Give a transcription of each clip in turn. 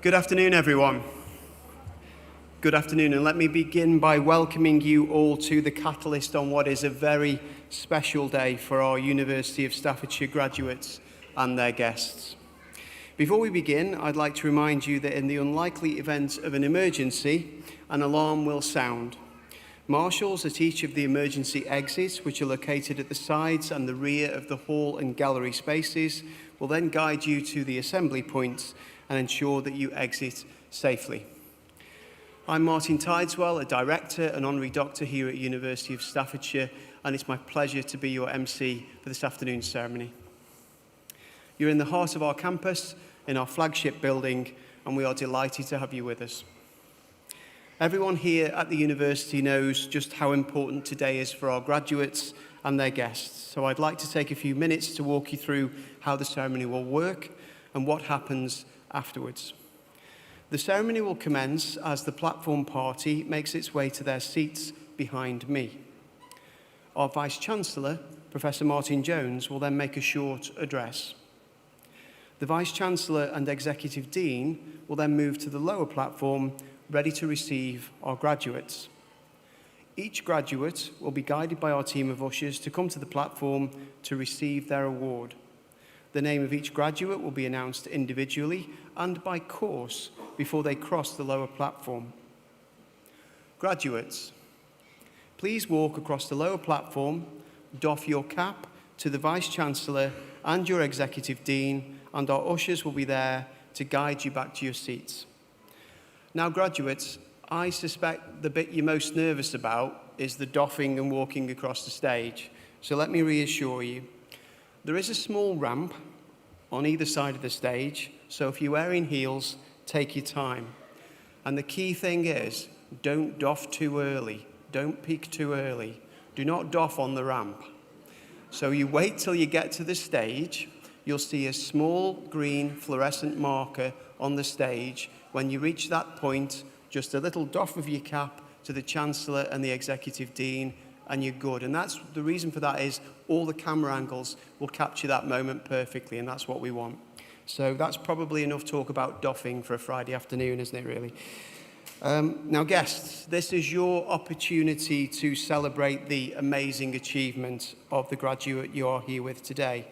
Good afternoon, everyone. Good afternoon, and let me begin by welcoming you all to the Catalyst on what is a very special day for our University of Staffordshire graduates and their guests. Before we begin, I'd like to remind you that in the unlikely event of an emergency, an alarm will sound. Marshals at each of the emergency exits, which are located at the sides and the rear of the hall and gallery spaces, will then guide you to the assembly points and ensure that you exit safely. I'm Martin Tideswell, a Director and Honorary Doctor here at University of Staffordshire, and it's my pleasure to be your MC for this afternoon's ceremony. You're in the heart of our campus, in our flagship building, and we are delighted to have you with us. Everyone here at the university knows just how important today is for our graduates and their guests, so I'd like to take a few minutes to walk you through how the ceremony will work and what happens afterwards. The ceremony will commence as the platform party makes its way to their seats behind me. Our Vice-Chancellor, Professor Martin Jones, will then make a short address. The Vice-Chancellor and Executive Dean will then move to the lower platform, ready to receive our graduates. Each graduate will be guided by our team of ushers to come to the platform to receive their award. The name of each graduate will be announced individually and by course before they cross the lower platform. Graduates, please walk across the lower platform, doff your cap to the Vice-Chancellor and your Executive Dean, and our ushers will be there to guide you back to your seats. Now, graduates, I suspect the bit you're most nervous about is the doffing and walking across the stage. So let me reassure you. There is a small ramp on either side of the stage, so if you're wearing heels, take your time. And the key thing is, don't doff too early. Don't peak too early. Do not doff on the ramp. So you wait till you get to the stage. You'll see a small green fluorescent marker on the stage. When you reach that point, just a little doff of your cap to the Chancellor and the Executive Dean, and you're good. And that's the reason for that is all the camera angles will capture that moment perfectly, and that's what we want. So that's probably enough talk about doffing for a Friday afternoon, isn't it, really? Now, guests, this is your opportunity to celebrate the amazing achievement of the graduate you are here with today.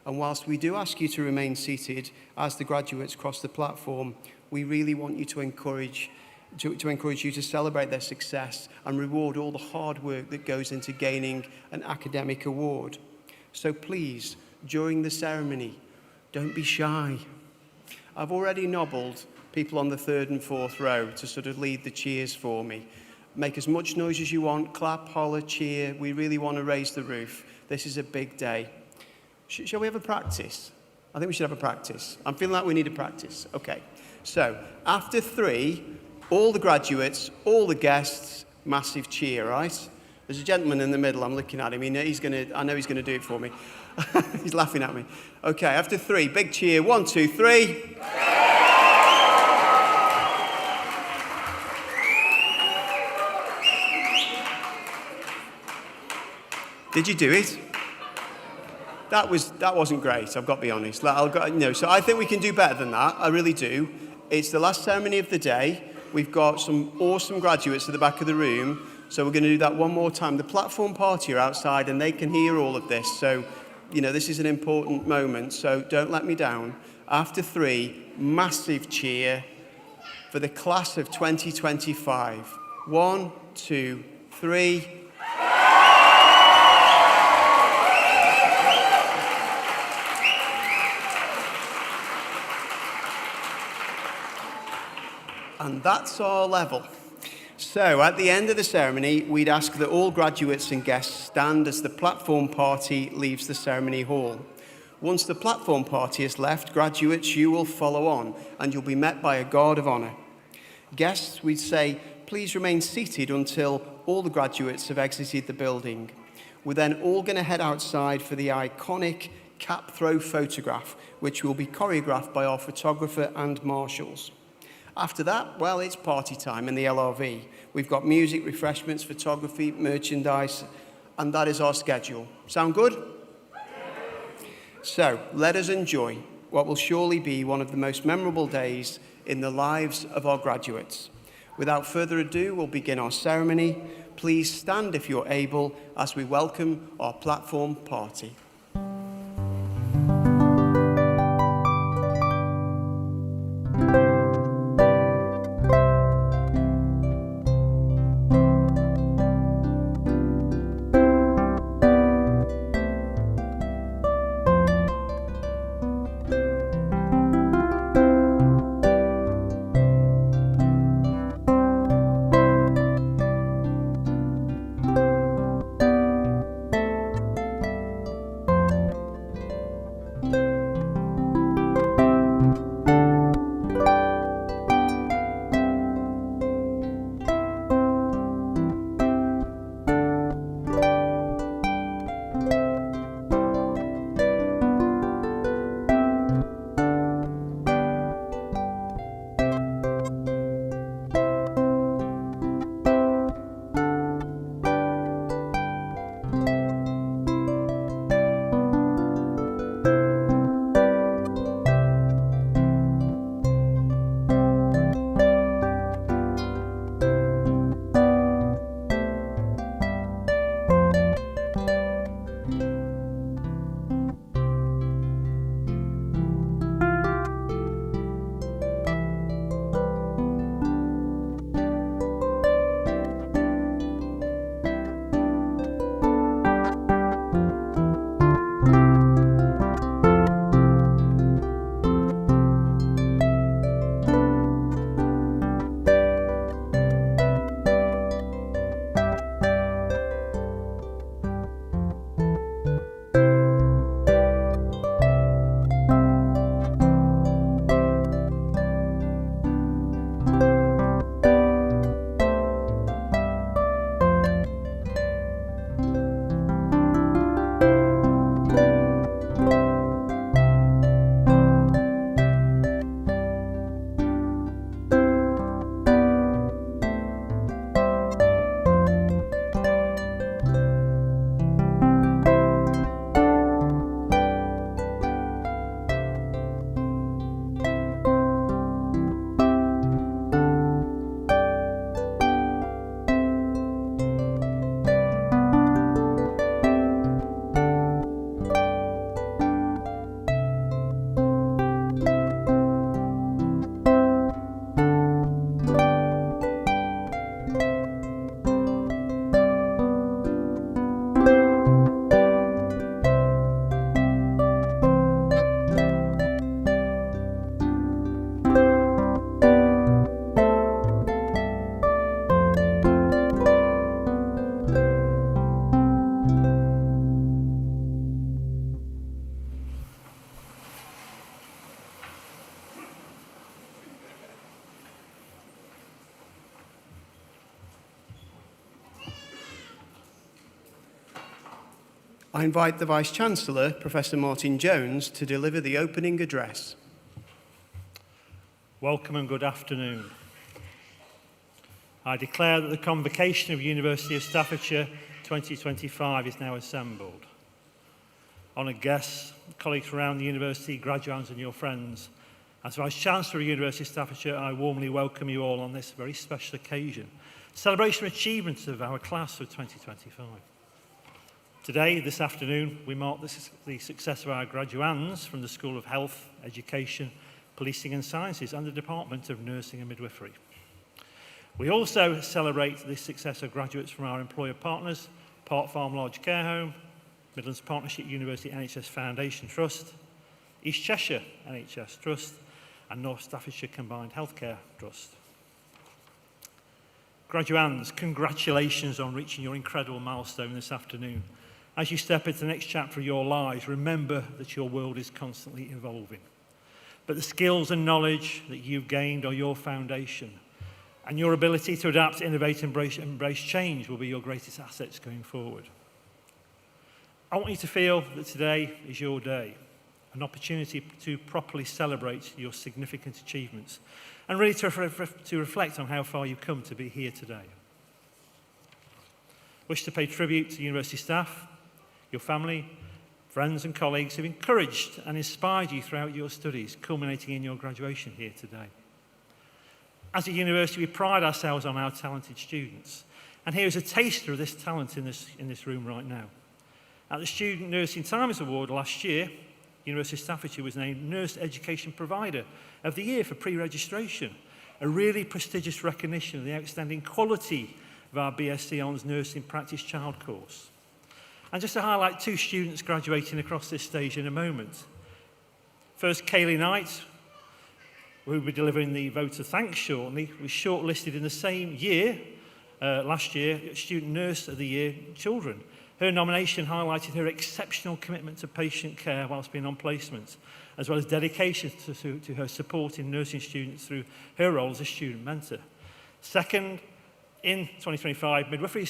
And whilst we do ask you to remain seated as the graduates cross the platform, we really want you to encourage you to celebrate their success and reward all the hard work that goes into gaining an academic award. So please, during the ceremony, don't be shy. I've already nobbled people on the third and fourth row to sort of lead the cheers for me. Make as much noise as you want, clap, holler, cheer. We really want to raise the roof. This is a big day. Shall we have a practice? I think we should have a practice. I'm feeling like we need a practice. Okay. So, after three, all the graduates, all the guests, massive cheer, right? There's a gentleman in the middle, I'm looking at him. I know he's going to do it for me. He's laughing at me. Okay, after three, big cheer. 1, 2, 3. Did you do it? That wasn't great, I've got to be honest. So I think we can do better than that, I really do. It's the last ceremony of the day. We've got some awesome graduates at the back of the room, so we're going to do that one more time. The platform party are outside and they can hear all of this, so, this is an important moment, so don't let me down. After three, massive cheer for the class of 2025. 1, 2, 3. And that's our level. So at the end of the ceremony, we'd ask that all graduates and guests stand as the platform party leaves the ceremony hall. Once the platform party has left, graduates, you will follow on, and you'll be met by a guard of honour. Guests, we'd say, please remain seated until all the graduates have exited the building. We're then all going to head outside for the iconic cap throw photograph, which will be choreographed by our photographer and marshals. After that, well, it's party time in the LRV. We've got music, refreshments, photography, merchandise, and that is our schedule. Sound good? So, let us enjoy what will surely be one of the most memorable days in the lives of our graduates. Without further ado, we'll begin our ceremony. Please stand if you're able as we welcome our platform party. I invite the Vice-Chancellor, Professor Martin Jones, to deliver the opening address. Welcome and good afternoon. I declare that the convocation of University of Staffordshire 2025 is now assembled. Honoured guests, colleagues around the university, graduates and your friends, as Vice-Chancellor of University of Staffordshire, I warmly welcome you all on this very special occasion, celebration of achievements of our class of 2025. Today, this afternoon, we mark the success of our graduands from the School of Health, Education, Policing and Sciences and the Department of Nursing and Midwifery. We also celebrate the success of graduates from our employer partners, Park Farm Lodge Care Home, Midlands Partnership University NHS Foundation Trust, East Cheshire NHS Trust and North Staffordshire Combined Healthcare Trust. Graduands, congratulations on reaching your incredible milestone this afternoon. As you step into the next chapter of your lives, remember that your world is constantly evolving. But the skills and knowledge that you've gained are your foundation, and your ability to adapt, innovate, embrace change will be your greatest assets going forward. I want you to feel that today is your day, an opportunity to properly celebrate your significant achievements, and really to reflect on how far you've come to be here today. Wish to pay tribute to university staff, your family, friends and colleagues who've encouraged and inspired you throughout your studies, culminating in your graduation here today. As a university, we pride ourselves on our talented students. And here's a taster of this talent in this room right now. At the Student Nursing Times Award last year, University of Staffordshire was named Nurse Education Provider of the Year for pre-registration, a really prestigious recognition of the outstanding quality of our BSc Honours Nursing Practice Child course. And just to highlight 2 students graduating across this stage in a moment. First, Kaylee Knight, who will be delivering the vote of thanks shortly, was shortlisted in the same year, last year, Student Nurse of the Year Children. Her nomination highlighted her exceptional commitment to patient care whilst being on placement, as well as dedication to her supporting nursing students through her role as a student mentor. Second, in 2025, midwifery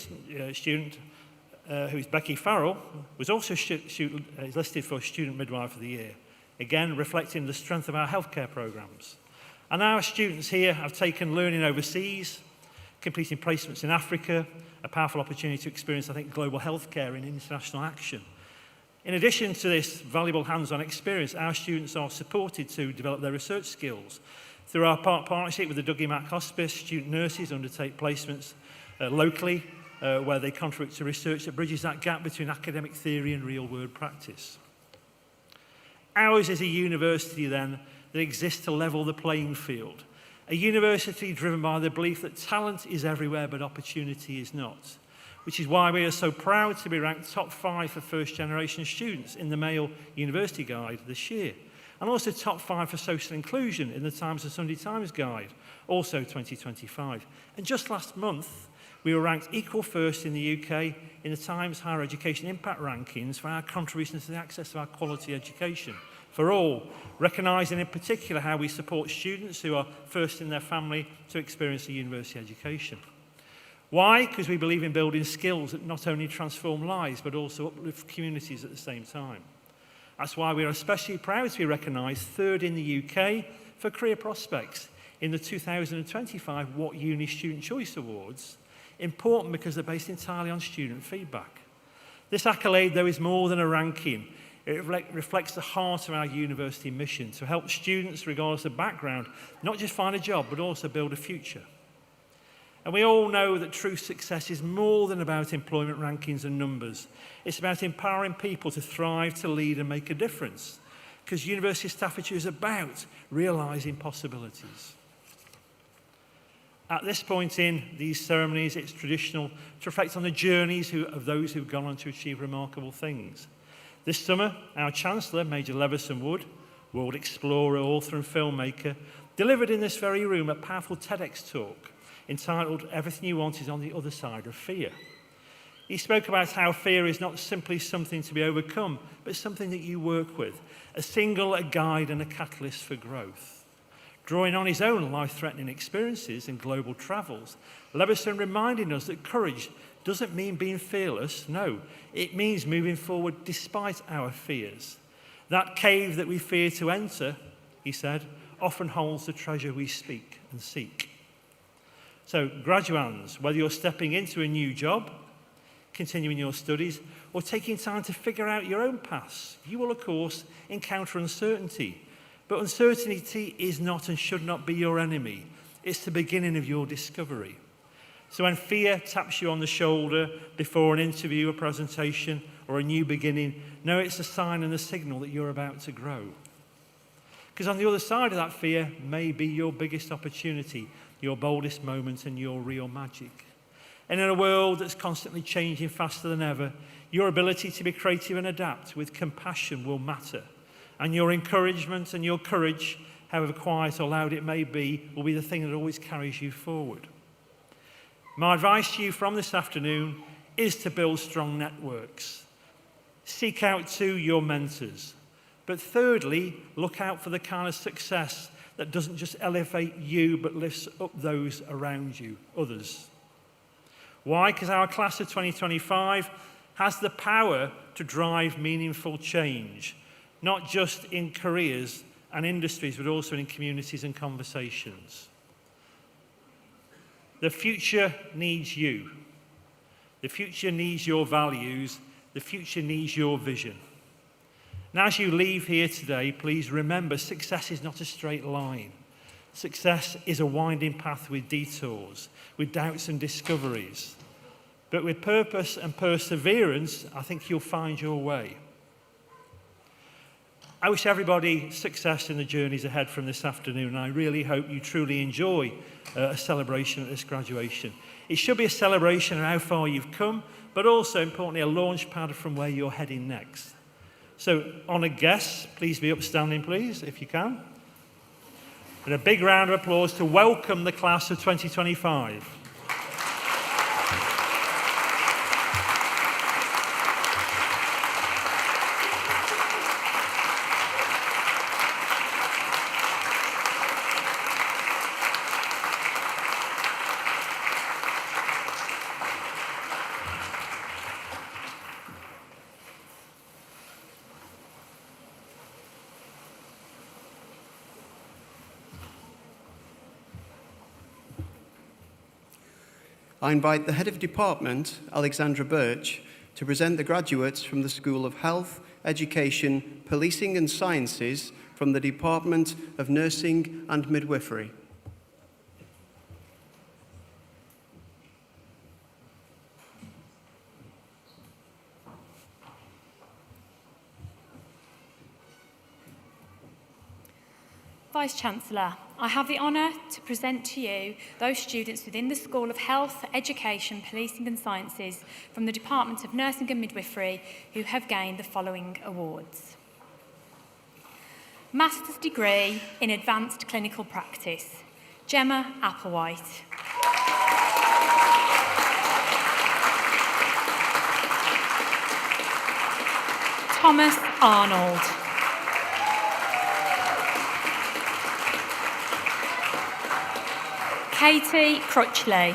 student, who is Becky Farrell, was also listed for Student Midwife of the Year, again reflecting the strength of our healthcare programmes. And our students here have taken learning overseas, completing placements in Africa, a powerful opportunity to experience, I think, global healthcare in international action. In addition to this valuable hands-on experience, our students are supported to develop their research skills. Through our partnership with the Dougie Mack Hospice, student nurses undertake placements locally where they contribute to research that bridges that gap between academic theory and real-world practice. Ours is a university, then, that exists to level the playing field. A university driven by the belief that talent is everywhere but opportunity is not, which is why we are so proud to be ranked top 5 for first-generation students in the Mail University Guide this year, and also top 5 for social inclusion in the Times and Sunday Times Guide, also 2025. And just last month, we were ranked equal first in the UK in the Times Higher Education Impact Rankings for our contribution to the access of our quality education for all, recognising in particular how we support students who are first in their family to experience a university education. Why? Because we believe in building skills that not only transform lives but also uplift communities at the same time. That's why we are especially proud to be recognised 3rd in the UK for career prospects in the 2025 What Uni Student Choice Awards, important because they're based entirely on student feedback. This accolade, though, is more than a ranking. It reflects the heart of our university mission to help students, regardless of background, not just find a job, but also build a future. And we all know that true success is more than about employment rankings and numbers. It's about empowering people to thrive, to lead and make a difference. Because University of Staffordshire is about realising possibilities. At this point in these ceremonies, it's traditional to reflect on the journeys of those who've gone on to achieve remarkable things. This summer, our Chancellor, Major Leveson Wood, world explorer, author and filmmaker, delivered in this very room a powerful TEDx talk entitled Everything You Want is on the Other Side of Fear. He spoke about how fear is not simply something to be overcome, but something that you work with, a guide and a catalyst for growth. Drawing on his own life-threatening experiences and global travels, Leveson reminded us that courage doesn't mean being fearless. No, it means moving forward despite our fears. That cave that we fear to enter, he said, often holds the treasure we speak and seek. So, graduands, whether you're stepping into a new job, continuing your studies, or taking time to figure out your own paths, you will, of course, encounter uncertainty. But uncertainty is not and should not be your enemy. It's the beginning of your discovery. So when fear taps you on the shoulder before an interview, a presentation, or a new beginning, know it's a sign and a signal that you're about to grow. Because on the other side of that fear may be your biggest opportunity, your boldest moment, and your real magic. And in a world that's constantly changing faster than ever, your ability to be creative and adapt with compassion will matter. And your encouragement and your courage, however quiet or loud it may be, will be the thing that always carries you forward. My advice to you from this afternoon is to build strong networks. Seek out your mentors. But thirdly, look out for the kind of success that doesn't just elevate you, but lifts up those around you, others. Why? Because our class of 2025 has the power to drive meaningful change, not just in careers and industries, but also in communities and conversations. The future needs you. The future needs your values. The future needs your vision. Now, as you leave here today, please remember success is not a straight line. Success is a winding path with detours, with doubts and discoveries. But with purpose and perseverance, I think you'll find your way. I wish everybody success in the journeys ahead from this afternoon, and I really hope you truly enjoy a celebration at this graduation. It should be a celebration of how far you've come, but also, importantly, a launch pad from where you're heading next. So, honoured guests, please be upstanding, please, if you can. And a big round of applause to welcome the class of 2025. I invite the Head of Department, Alexandra Birch, to present the graduates from the School of Health, Education, Policing and Sciences from the Department of Nursing and Midwifery. Vice-Chancellor, I have the honour to present to you those students within the School of Health, Education, Policing and Sciences from the Department of Nursing and Midwifery who have gained the following awards. Master's Degree in Advanced Clinical Practice, Gemma Applewhite. Thomas Arnold. Katie Crutchley.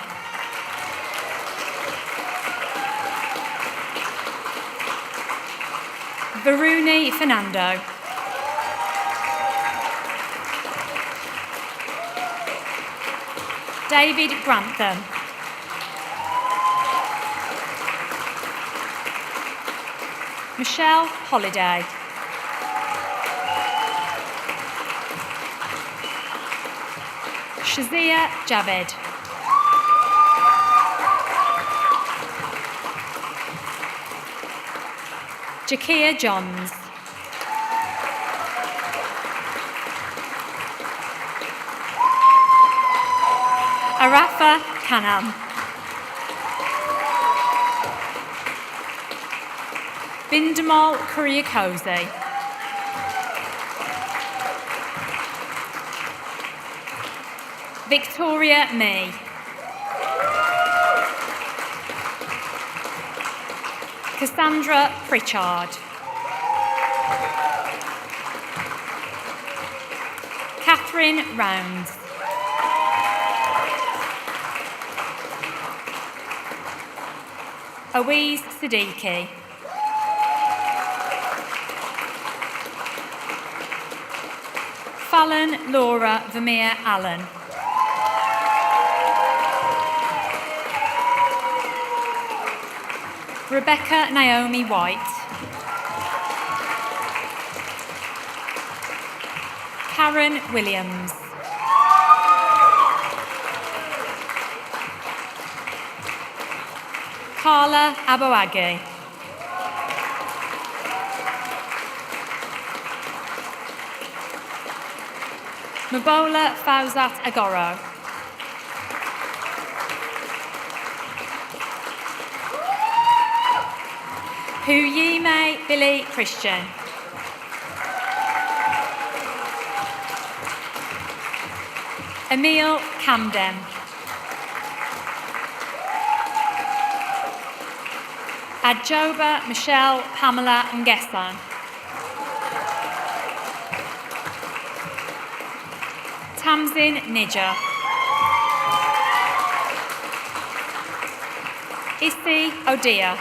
Varuni Fernando. David Grantham. Michelle Holiday. Shazia Javed. Jakia Johns. Arafa Kanam. Bindamal Kuriakoze. Victoria May. Cassandra Pritchard. Catherine Rounds. Awiz Siddiqui. Fallon Laura Vermeer Allen. Rebecca Naomi White. Karen Williams. Carla Aboagi. Mabola Fawzat Agoro. Huyime Billy Christian. Emil Camden. Adjoba Michelle Pamela Ngesan. Tamzin Nija. Issy Odia.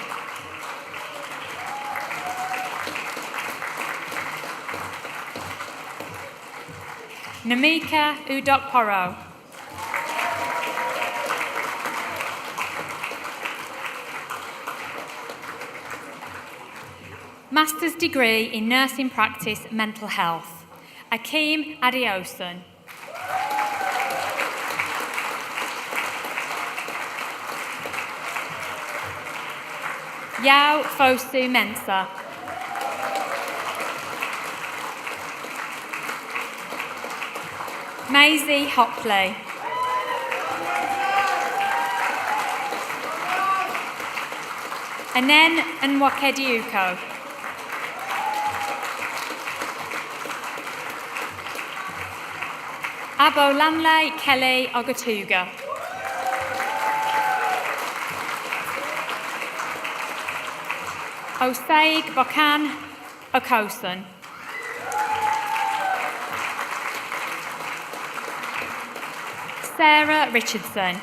Namika Udokporo. Master's Degree in Nursing Practice Mental Health, Akeem Adiosun. Yao Fosu Mensah. Maisie Hopley. Anen Nwakediuko. Abolanle Kelly Ogatuga. Osaig Bokan Okosun. Sarah Richardson.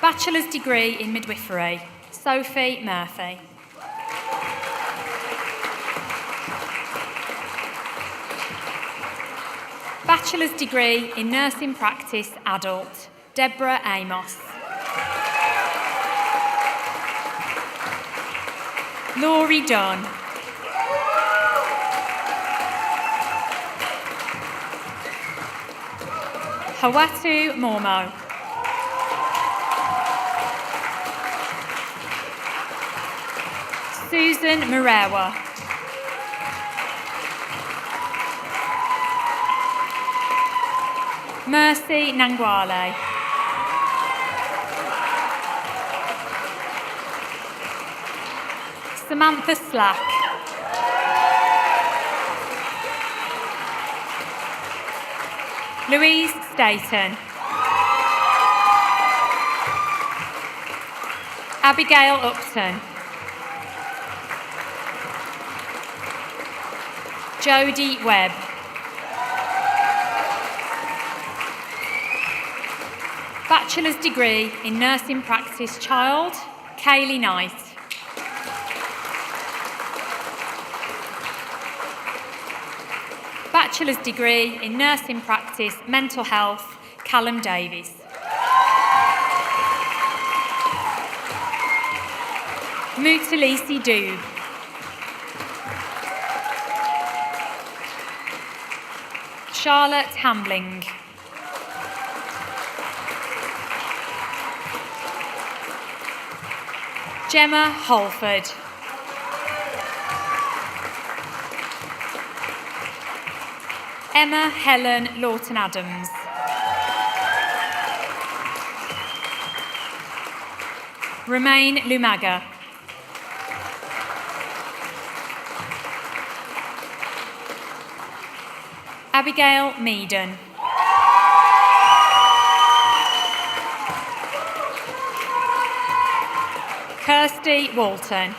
Bachelor's degree in midwifery, Sophie Murphy. Bachelor's degree in nursing practice, adult, Deborah Amos. Laurie Dunn. Hawatu Mormo. Susan Murewa. Mercy Nangwale. Samantha Slack. Louise Staton. Abigail Upton. Jodie Webb. Bachelor's degree in nursing practice, child, Kaylee Knight. Bachelor's degree in nursing practice, mental health, Callum Davies. Mutalisi Doob. Charlotte Hambling. Gemma Holford. Emma Helen Lawton-Adams. Romain Lumaga. Abigail Meaden. Kirsty Walton.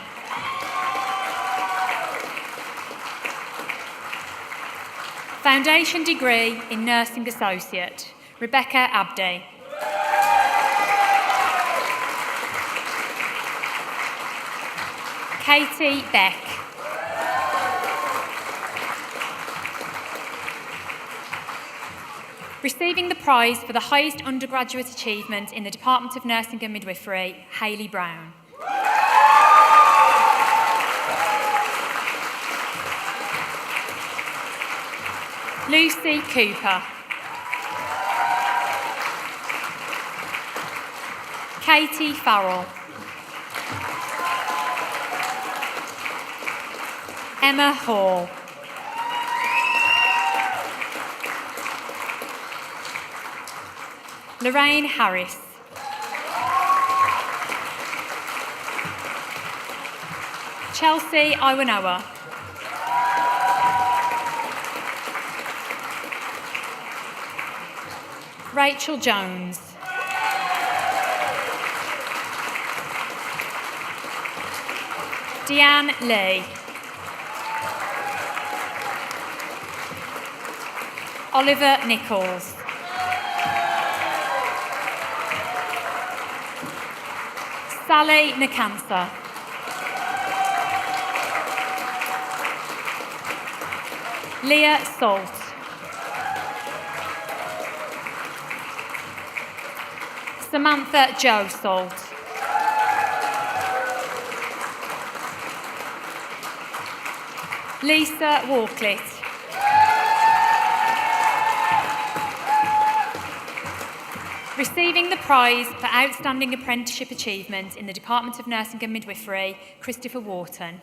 Foundation degree in Nursing Associate, Rebecca Abdi. Katie Beck. Receiving the prize for the highest undergraduate achievement in the Department of Nursing and Midwifery, Hayley Brown. Lucy Cooper. Katie Farrell. Emma Hall. Lorraine Harris. Chelsea Iwanoa. Rachel Jones. Deanne Lee. Oliver Nichols. Sally Nakansa. Leah Salt. Samantha Jo Salt. Lisa Walcliffe. Receiving the prize for Outstanding Apprenticeship Achievement in the Department of Nursing and Midwifery, Christopher Wharton.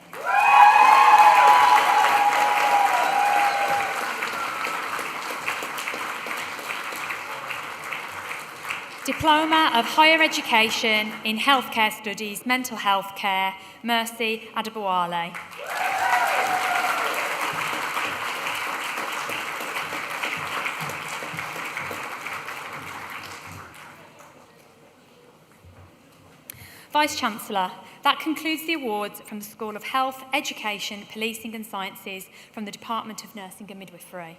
Diploma of Higher Education in Healthcare Studies, Mental Health Care, Mercy Adebowale. Vice-Chancellor, that concludes the awards from the School of Health, Education, Policing and Sciences from the Department of Nursing and Midwifery.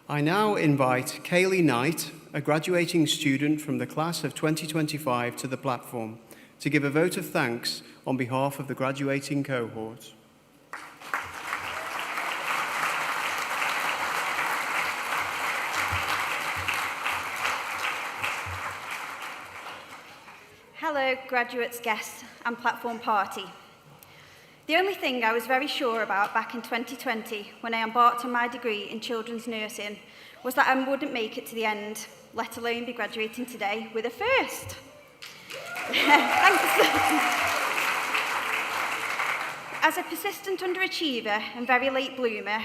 I now invite Kaylee Knight, a graduating student from the class of 2025, to the platform to give a vote of thanks on behalf of the graduating cohort. Hello, graduates, guests and platform party. The only thing I was very sure about back in 2020 when I embarked on my degree in children's nursing was that I wouldn't make it to the end, let alone be graduating today with a first. Thanks. As a persistent underachiever and very late bloomer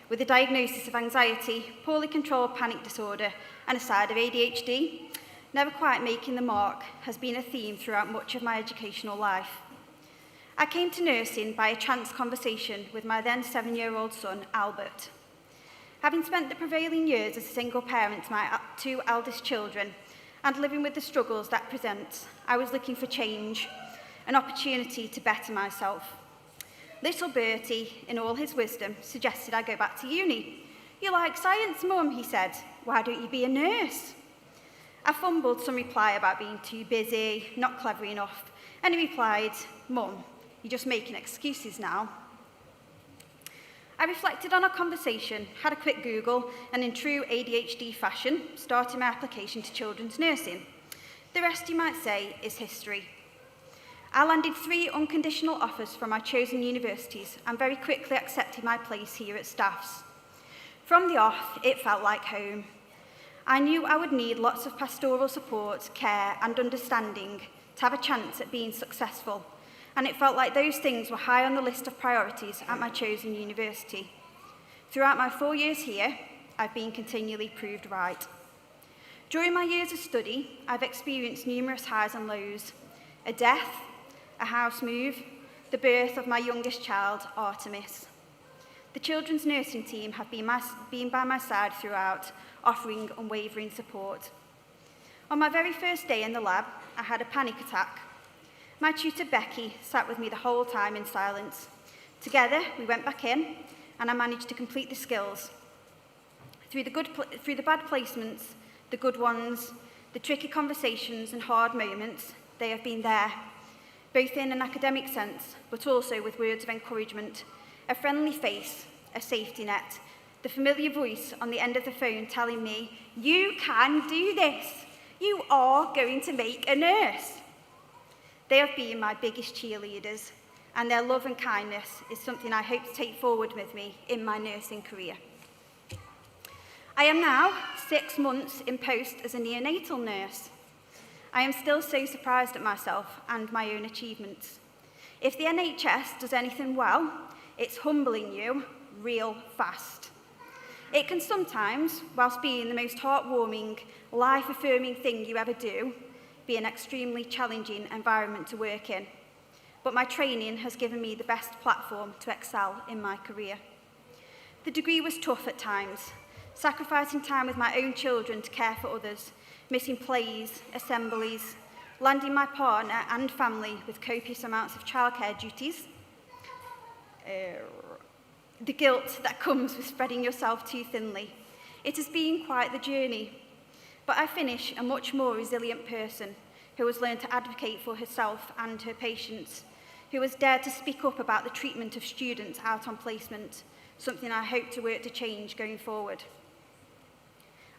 with a diagnosis of anxiety, poorly controlled panic disorder and a side of ADHD, never quite making the mark has been a theme throughout much of my educational life. I came to nursing by a chance conversation with my then 7-year-old son, Albert. Having spent the prevailing years as a single parent to my 2 eldest children and living with the struggles that presents, I was looking for change, an opportunity to better myself. Little Bertie, in all his wisdom, suggested I go back to uni. "You like science, Mum," he said. "Why don't you be a nurse?" I fumbled some reply about being too busy, not clever enough, and he replied, "Mum, you're just making excuses now." I reflected on our conversation, had a quick Google, and in true ADHD fashion, started my application to children's nursing. The rest, you might say, is history. I landed 3 unconditional offers from my chosen universities and very quickly accepted my place here at Staffs. From the off, it felt like home. I knew I would need lots of pastoral support, care, and understanding to have a chance at being successful, and it felt like those things were high on the list of priorities at my chosen university. Throughout my 4 years here, I've been continually proved right. During my years of study, I've experienced numerous highs and lows: a death, a house move, the birth of my youngest child, Artemis. The children's nursing team have been by my side throughout, offering unwavering support. On my very first day in the lab, I had a panic attack. My tutor, Becky, sat with me the whole time in silence. Together, we went back in, and I managed to complete the skills. Through the bad placements, the good ones, the tricky conversations and hard moments, they have been there, both in an academic sense, but also with words of encouragement, a friendly face, a safety net, the familiar voice on the end of the phone telling me, "You can do this. You are going to make a nurse." They have been my biggest cheerleaders, and their love and kindness is something I hope to take forward with me in my nursing career. I am now 6 months in post as a neonatal nurse. I am still so surprised at myself and my own achievements. If the NHS does anything well, it's humbling you real fast. It can sometimes, whilst being the most heartwarming, life-affirming thing you ever do, be an extremely challenging environment to work in. But my training has given me the best platform to excel in my career. The degree was tough at times, sacrificing time with my own children to care for others, missing plays, assemblies, landing my partner and family with copious amounts of childcare duties, the guilt that comes with spreading yourself too thinly. It has been quite the journey, but I finish a much more resilient person who has learned to advocate for herself and her patients, who has dared to speak up about the treatment of students out on placement, something I hope to work to change going forward.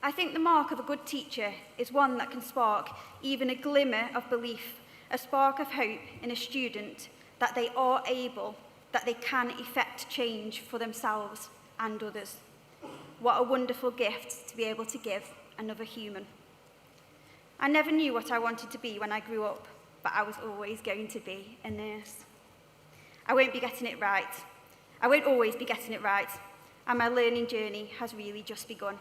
I think the mark of a good teacher is one that can spark even a glimmer of belief, a spark of hope in a student that they are able, that they can effect change for themselves and others. What a wonderful gift to be able to give another human. I never knew what I wanted to be when I grew up, but I was always going to be a nurse. I won't be getting it right. I won't always be getting it right, and my learning journey has really just begun.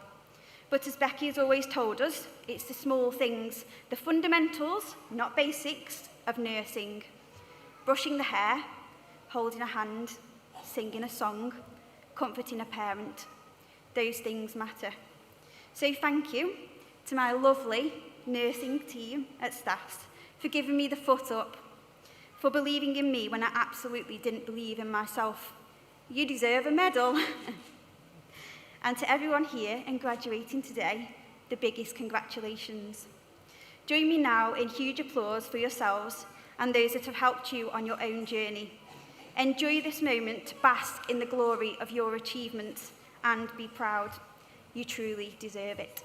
But as Becky has always told us, it's the small things, the fundamentals, not basics, of nursing. Brushing the hair, holding a hand, singing a song, comforting a parent. Those things matter. So thank you to my lovely nursing team at Staffs for giving me the foot up, for believing in me when I absolutely didn't believe in myself. You deserve a medal. And to everyone here and graduating today, the biggest congratulations. Join me now in huge applause for yourselves and those that have helped you on your own journey. Enjoy this moment to bask in the glory of your achievements and be proud. You truly deserve it.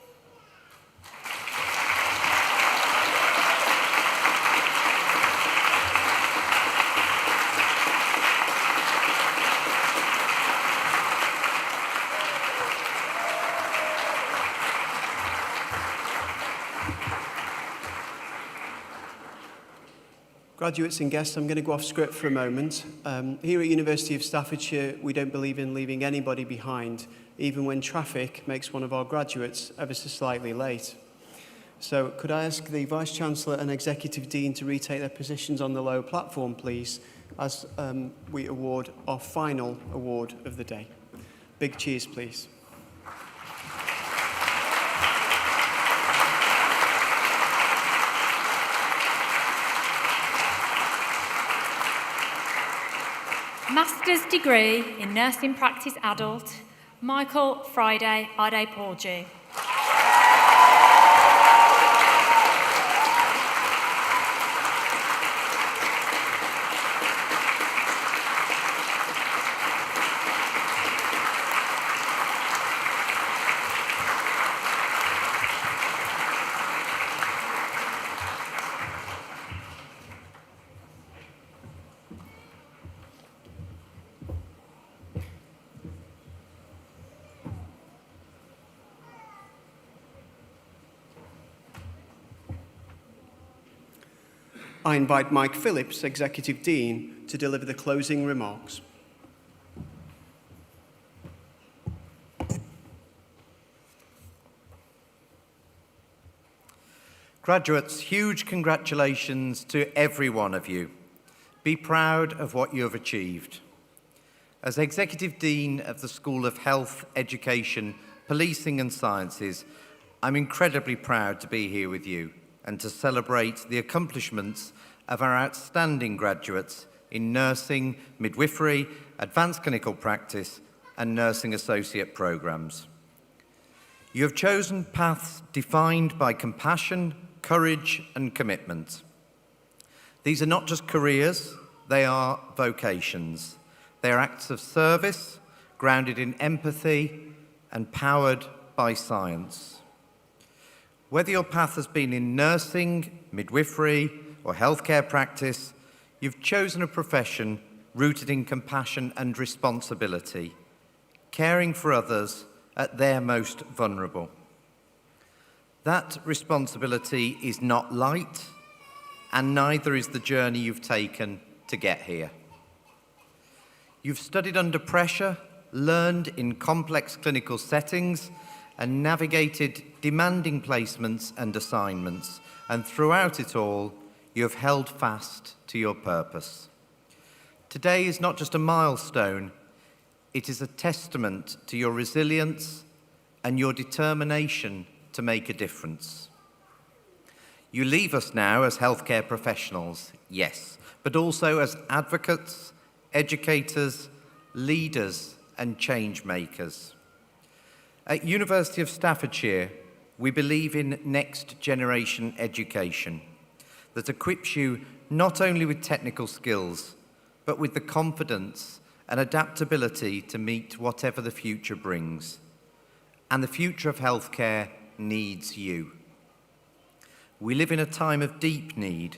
Graduates and guests, I'm going to go off script for a moment. Here at University of Staffordshire, we don't believe in leaving anybody behind, even when traffic makes one of our graduates ever so slightly late. So could I ask the Vice-Chancellor and Executive Dean to retake their positions on the lower platform, please, as we award our final award of the day. Big cheers, please. Master's degree in Nursing Practice Adult, Michael Friday Adeporju. I invite Mike Phillips, Executive Dean, to deliver the closing remarks. Graduates, huge congratulations to every one of you. Be proud of what you have achieved. As Executive Dean of the School of Health, Education, Policing and Sciences, I'm incredibly proud to be here with you and to celebrate the accomplishments of our outstanding graduates in nursing, midwifery, advanced clinical practice, and nursing associate programs. You have chosen paths defined by compassion, courage, and commitment. These are not just careers, they are vocations. They are acts of service, grounded in empathy and powered by science. Whether your path has been in nursing, midwifery, or healthcare practice, you've chosen a profession rooted in compassion and responsibility, caring for others at their most vulnerable. That responsibility is not light, and neither is the journey you've taken to get here. You've studied under pressure, learned in complex clinical settings, and navigated demanding placements and assignments, and throughout it all, you have held fast to your purpose. Today is not just a milestone, it is a testament to your resilience and your determination to make a difference. You leave us now as healthcare professionals, yes, but also as advocates, educators, leaders, and change makers. At University of Staffordshire, we believe in next generation education. that equips you not only with technical skills, but with the confidence and adaptability to meet whatever the future brings. And the future of healthcare needs you. We live in a time of deep need,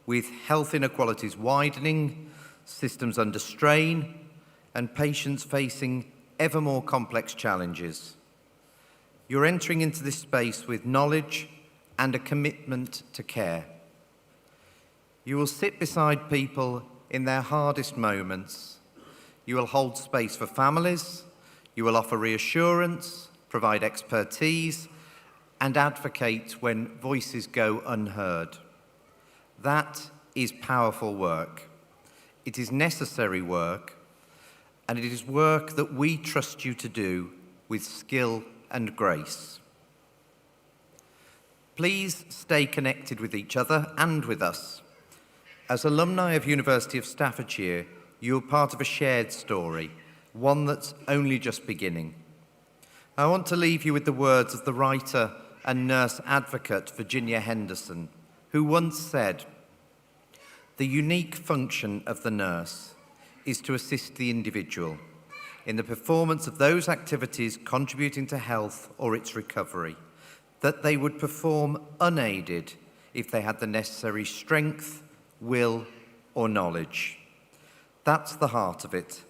with health inequalities widening, systems under strain, and patients facing ever more complex challenges. You're entering into this space with knowledge and a commitment to care. You will sit beside people in their hardest moments. You will hold space for families. You will offer reassurance, provide expertise, and advocate when voices go unheard. That is powerful work. It is necessary work, and it is work that we trust you to do with skill and grace. Please stay connected with each other and with us. As alumni of University of Staffordshire, you are part of a shared story, one that's only just beginning. I want to leave you with the words of the writer and nurse advocate Virginia Henderson, who once said, "The unique function of the nurse is to assist the individual in the performance of those activities contributing to health or its recovery, that they would perform unaided if they had the necessary strength, will, or knowledge." That's the heart of it,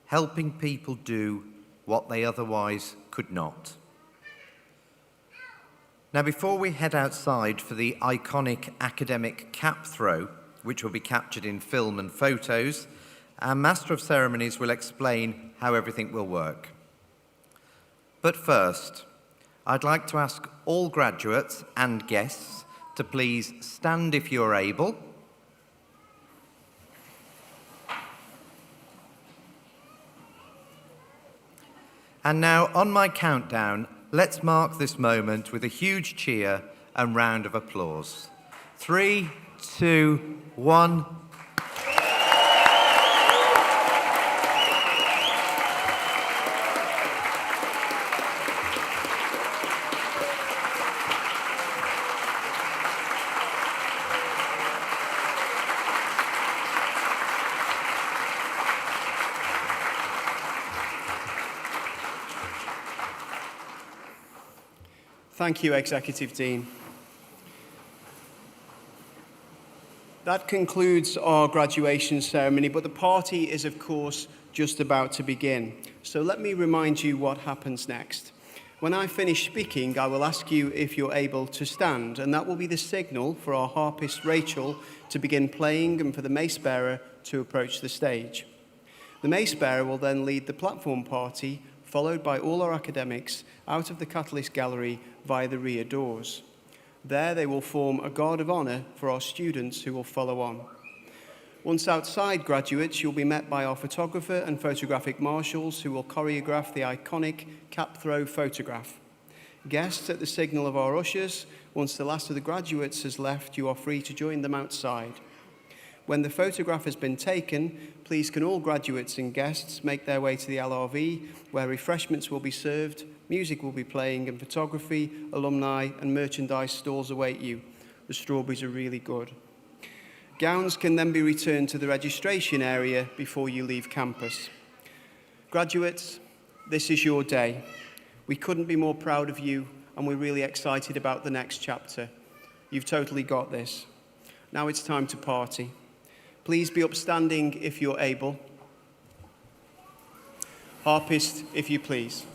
helping people do what they otherwise could not. Now, before we head outside for the iconic academic cap throw, which will be captured in film and photos, our Master of Ceremonies will explain how everything will work. But first, I'd like to ask all graduates and guests to please stand if you're able. And now, on my countdown, let's mark this moment with a huge cheer and round of applause. 3, 2, 1. Thank you, Executive Dean. That concludes our graduation ceremony, but the party is, of course, just about to begin. So let me remind you what happens next. When I finish speaking, I will ask you if you're able to stand, and that will be the signal for our harpist, Rachel, to begin playing and for the mace bearer to approach the stage. The mace bearer will then lead the platform party, followed by all our academics, out of the Catalyst Gallery via the rear doors. There they will form a guard of honour for our students who will follow on. Once outside, graduates, you'll be met by our photographer and photographic marshals who will choreograph the iconic cap throw photograph. Guests, at the signal of our ushers, once the last of the graduates has left, you are free to join them outside. When the photograph has been taken, please can all graduates and guests make their way to the LRV, where refreshments will be served, music will be playing, and photography, alumni, and merchandise stalls await you. The strawberries are really good. Gowns can then be returned to the registration area before you leave campus. Graduates, this is your day. We couldn't be more proud of you, and we're really excited about the next chapter. You've totally got this. Now it's time to party. Please be upstanding if you're able. Harpist, if you please.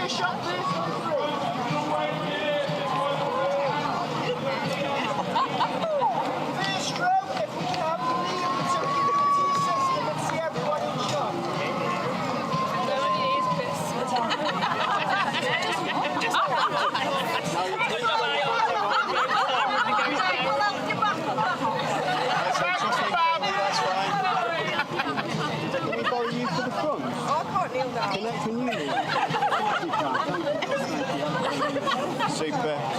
a shot, please? First row, if we can, leave so we can do it to your system and see everyone in shot. Can we borrow you for the front? I can't kneel down. Can you kneel? You can. Thank you. Super.